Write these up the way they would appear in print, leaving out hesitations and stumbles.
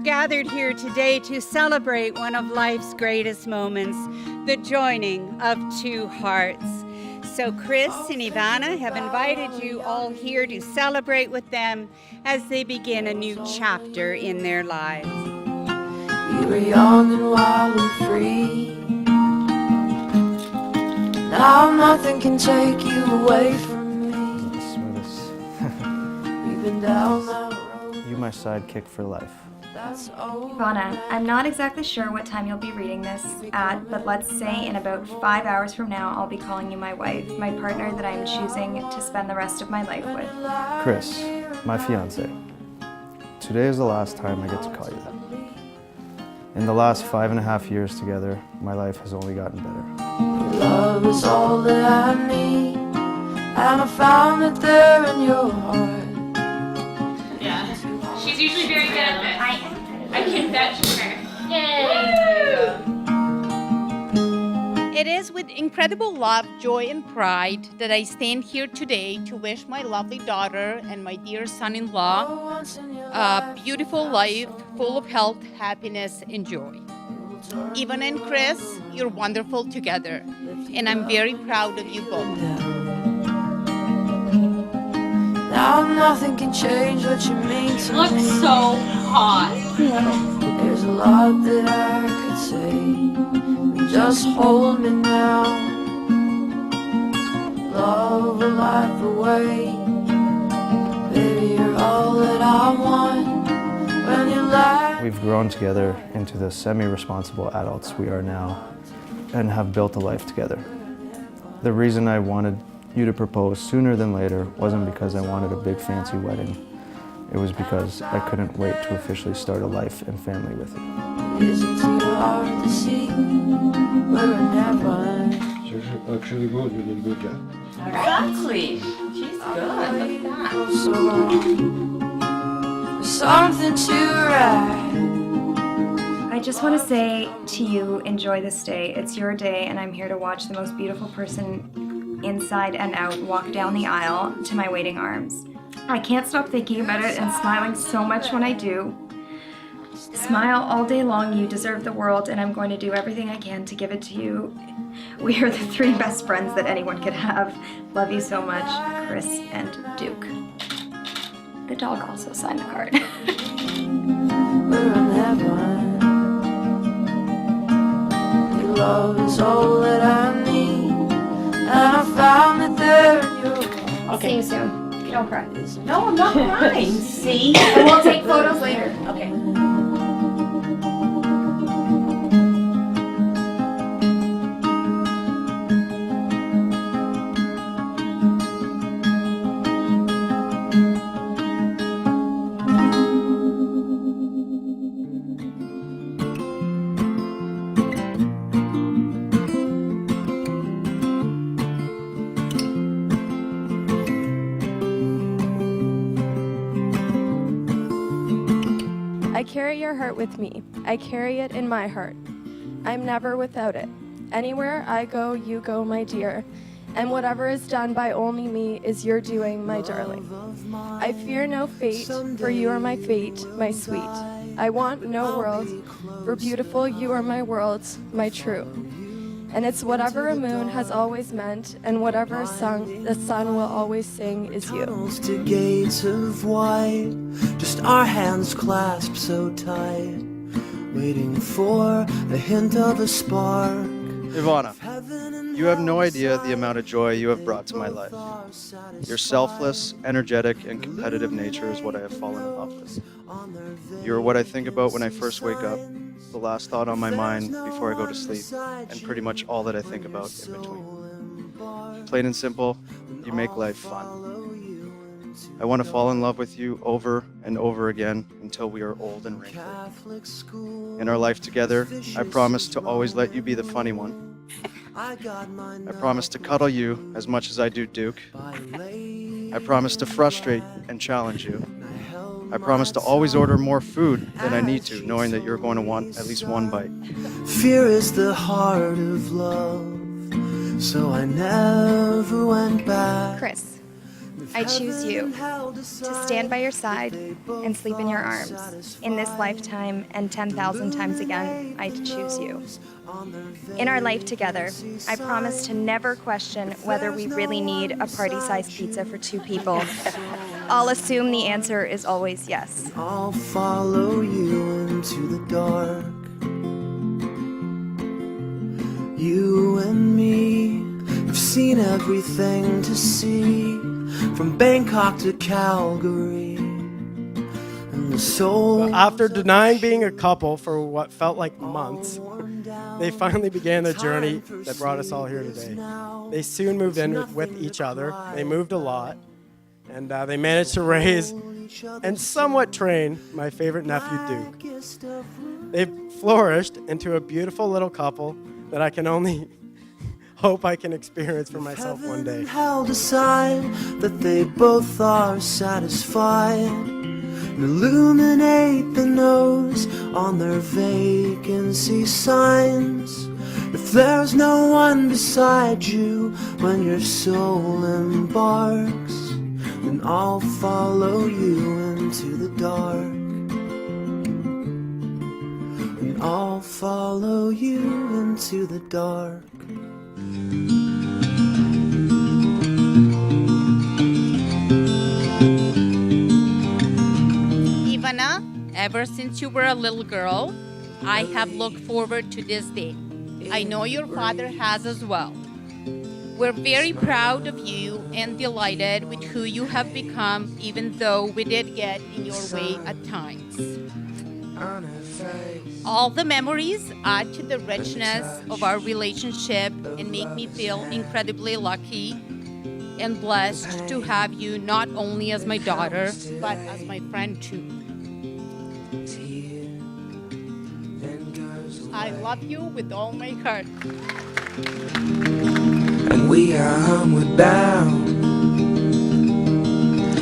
gathered here today to celebrate one of life's greatest moments, the joining of two hearts. So Chris and Ivana have invited you all here to celebrate with them as they begin a new chapter in their lives. You were young and wild and free. Now nothing can take you away from me. We've been down that road. You my sidekick for life. Ivana, I'm not exactly sure what time you'll be reading this at, but let's say in about 5 hours from now I'll be calling you my wife, my partner that I'm choosing to spend the rest of my life with. Chris, my fiance. Today is the last time I get to call you that. In the last 5.5 years together, my life has only gotten better. Love is all that I need, and I found it there in your heart. Yeah, she's usually very good at this. I can vouch for her. Yay! It is with incredible love, joy, and pride that I stand here today to wish my lovely daughter and my dear son-in-law a beautiful life full of health, happiness, and joy. Ivana and Chris, you're wonderful together, and I'm very proud of you both. Now nothing can change what you mean to me. Looks so hot. There's a lot that I could say. Just hold me now. Love will light the way. Baby, you're all that I want. When you lie. We've grown together into the semi-responsible adults we are now and have built a life together. The reason I wanted you to propose sooner than later wasn't because I wanted a big fancy wedding. It was because I couldn't wait to officially start a life and family with you. Is it too hard to see? We're in heaven. She's actually good, you did a good job. Exactly. She's good. Look at that. So there's something to write. I just want to say to you, enjoy this day. It's your day, and I'm here to watch the most beautiful person inside and out walk down the aisle to my waiting arms. I can't stop thinking about it and smiling so much when I do. Smile all day long, you deserve the world, and I'm going to do everything I can to give it to you. We are the three best friends that anyone could have. Love you so much, Chris and Duke. The dog also signed the card. We're in heaven. Your love is all that I need, and I found it there in your heart. I'll see you soon. Don't cry. No, I'm not crying. See? And we'll take photos later. Okay. I carry your heart with me. I carry it in my heart. I'm never without it. Anywhere I go, you go, my dear. And whatever is done by only me is your doing, my darling. I fear no fate, for you are my fate, my sweet. I want no world, for beautiful you are my world, my true. And it's whatever a moon has always meant, and whatever sung the sun will always sing is you. To gates of white, just our hands clasped so tight, waiting for a hint of a spark. Ivana, you have no idea the amount of joy you have brought to my life. Your selfless, energetic, and competitive nature is what I have fallen in love with. You're what I think about when I first wake up, the last thought on my mind before I go to sleep, and pretty much all that I think about in between. Plain and simple, you make life fun. I want to fall in love with you over and over again until we are old and wrinkled. In our life together, I promise to always let you be the funny one. I promise to cuddle you as much as I do Duke. I promise to frustrate and challenge you. I promise to always order more food than I need to, knowing that you're going to want at least one bite. Fear is the heart of love, so I never went back. Chris, I choose you to stand by your side and sleep in your arms. In this lifetime and 10,000 times again, I choose you. In our life together, I promise to never question whether we really need a party-sized pizza for 2 people. I'll assume the answer is always yes. I'll follow you into the dark. You and me have seen everything to see, from Bangkok to Calgary. And the soul. After denying being a couple for what felt like months, they finally began the journey that brought us all here today. They soon moved in with each other. They moved a lot, and they managed to raise and somewhat train my favorite nephew, Duke. They've flourished into a beautiful little couple that I can only hope I can experience for myself one day. Hell decide that they both are satisfied. Illuminate the nose on their vacancy signs. If there's no one beside you when your soul embarks, then I'll follow you into the dark. And I'll follow you into the dark. Ivana, ever since you were a little girl, I have looked forward to this day. I know your father has as well. We're very proud of you and delighted with who you have become, even though we did get in your way at times. All the memories add to the richness of our relationship and make me feel incredibly lucky and blessed to have you not only as my daughter, but as my friend too. I love you with all my heart. And we are homeward bound,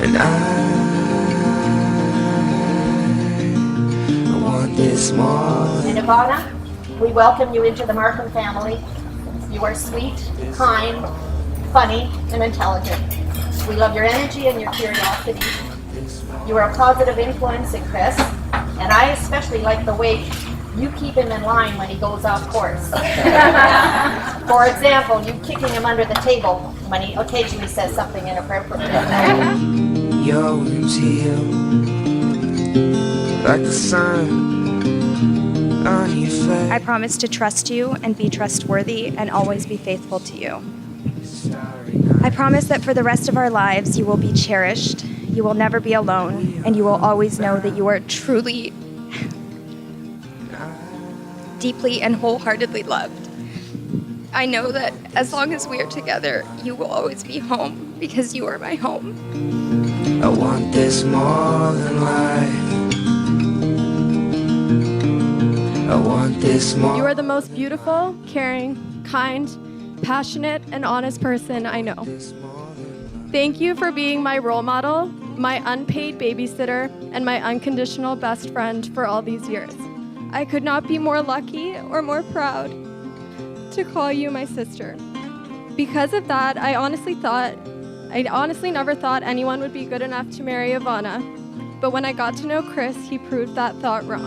and I want this more. And Ivana, we welcome you into the Markham family. You are sweet, kind, funny, and intelligent. We love your energy and your curiosity. You are a positive influence in Chris, and I especially like the way you keep him in line when he goes off course. For example, you kicking him under the table when he occasionally says something inappropriate. Your wounds heal like the sun on your face. I promise to trust you and be trustworthy and always be faithful to you. I promise that for the rest of our lives, you will be cherished, you will never be alone, and you will always know that you are truly, deeply and wholeheartedly loved. I know that as long as we are together, you will always be home because you are my home. I want this more than life. I want this more. You are the most beautiful, caring, kind, passionate, and honest person I know. Thank you for being my role model, my unpaid babysitter, and my unconditional best friend for all these years. I could not be more lucky or more proud to call you my sister. Because of that, I honestly never thought anyone would be good enough to marry Ivana. But when I got to know Chris, he proved that thought wrong.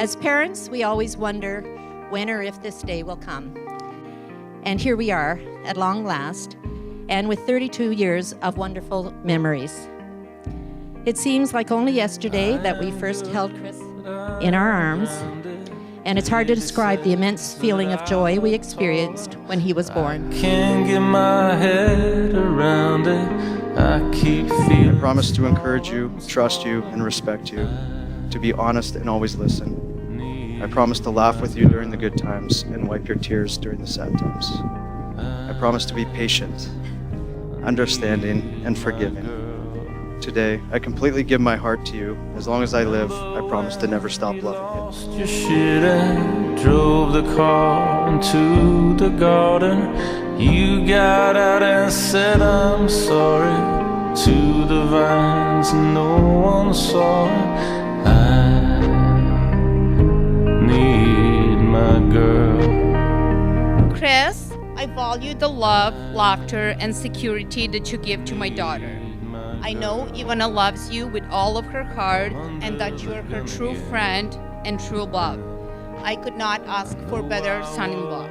As parents, we always wonder when or if this day will come. And here we are, at long last, and with 32 years of wonderful memories. It seems like only yesterday that we first held Chris in our arms, and it's hard to describe the immense feeling of joy we experienced when he was born. Can't get my head around it. I keep feeling. I promise to encourage you, trust you, and respect you, to be honest and always listen. I promise to laugh with you during the good times and wipe your tears during the sad times. I promise to be patient, understanding, and forgiving. today, I completely give my heart to you. As long as I live, I promise to never stop loving you. Lost your shit and drove the car into the garden. You got out and said I'm sorry to the vines, no one saw. I need my girl. Chris, I value the love, laughter, and security that you give to my daughter. I know Ivana loves you with all of her heart and that you are her true friend and true love. I could not ask for better son-in-law.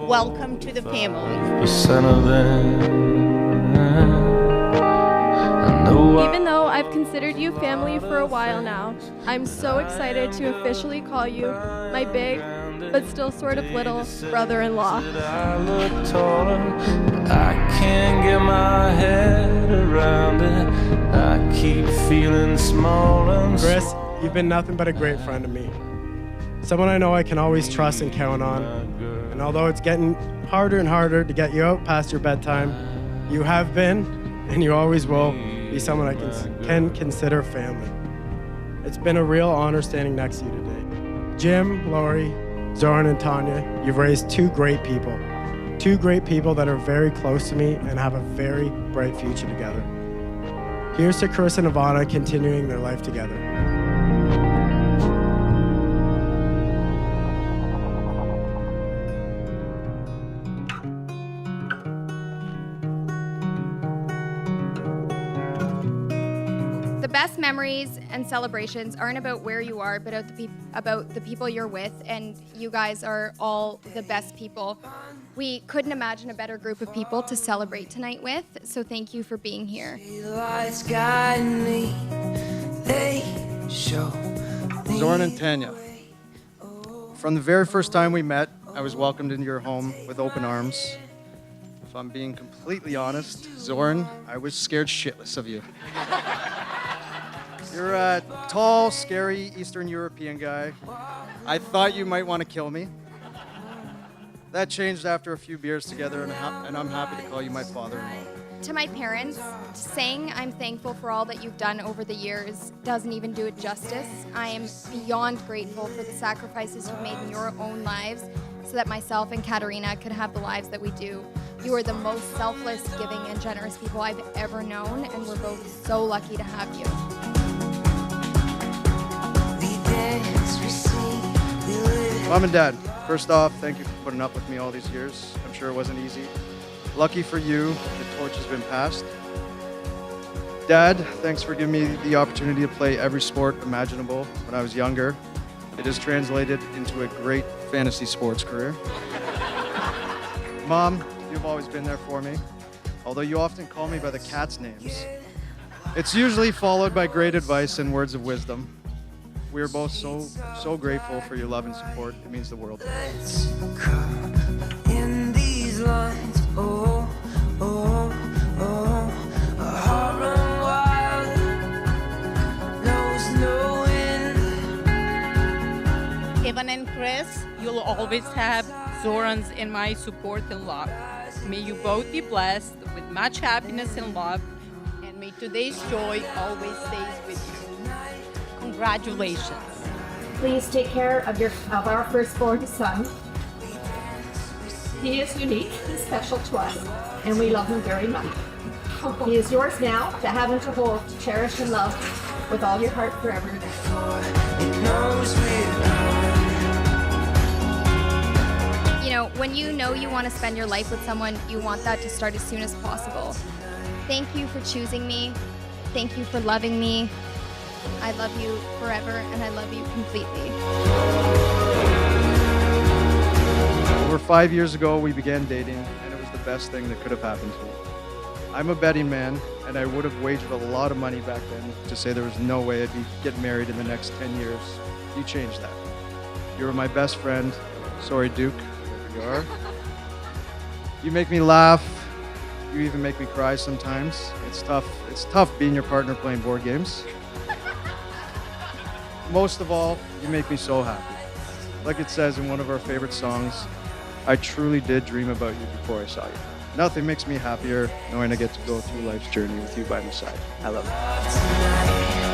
Welcome to the family. Percent of them, I know Even though I've considered you family for a while now, I'm so excited to officially call you my big, but still sort of little brother-in-law. I look taller, I can't get my head around it. I keep feeling small and Chris, you've been nothing but a great friend to me. Someone I know I can always trust and count on. And although it's getting harder and harder to get you out past your bedtime, you have been, and you always will, be someone I can consider family. It's been a real honor standing next to you today. Jim, Lori, Zoran, and Tanya, you've raised two great people that are very close to me and have a very bright future together. Here's to Chris and Ivana continuing their life together. The best memories and celebrations aren't about where you are, but about the people you're with, and you guys are all the best people. We couldn't imagine a better group of people to celebrate tonight with, so thank you for being here. Zoran and Tanya, from the very first time we met, I was welcomed into your home with open arms. If I'm being completely honest, Zoran, I was scared shitless of you. You're a tall, scary Eastern European guy. I thought you might want to kill me. That changed after a few beers together, and I'm happy to call you my father-in-law. To my parents, saying I'm thankful for all that you've done over the years doesn't even do it justice. I am beyond grateful for the sacrifices you've made in your own lives so that myself and Katerina could have the lives that we do. You are the most selfless, giving, and generous people I've ever known, and we're both so lucky to have you. Mom and Dad, first off, thank you for putting up with me all these years. I'm sure it wasn't easy. Lucky for you, the torch has been passed. Dad, thanks for giving me the opportunity to play every sport imaginable when I was younger. It has translated into a great fantasy sports career. Mom, you've always been there for me, although you often call me by the cats' names. It's usually followed by great advice and words of wisdom. We are both so grateful for your love and support. It means the world to us. In these lines, oh, oh, oh, a heart run wild, knows no end. Evan and Chris, you'll always have Zoran's and my support and love. May you both be blessed with much happiness and love, and may today's joy always stays with you. Congratulations. Please take care of our firstborn son. He is unique and special to us, and we love him very much. He is yours now, to have and to hold, to cherish and love with all your heart forever. You know you want to spend your life with someone, you want that to start as soon as possible. Thank you for choosing me. Thank you for loving me. I love you forever, and I love you completely. Over 5 years ago, we began dating, and it was the best thing that could have happened to me. I'm a betting man, and I would have wagered a lot of money back then to say there was no way I'd be getting married in the next 10 years. You changed that. You were my best friend. Sorry, Duke. There you are. You make me laugh. You even make me cry sometimes. It's tough. It's tough being your partner playing board games. Most of all, you make me so happy. Like it says in one of our favorite songs, I truly did dream about you before I saw you. Nothing makes me happier knowing I get to go through life's journey with you by my side. I love you.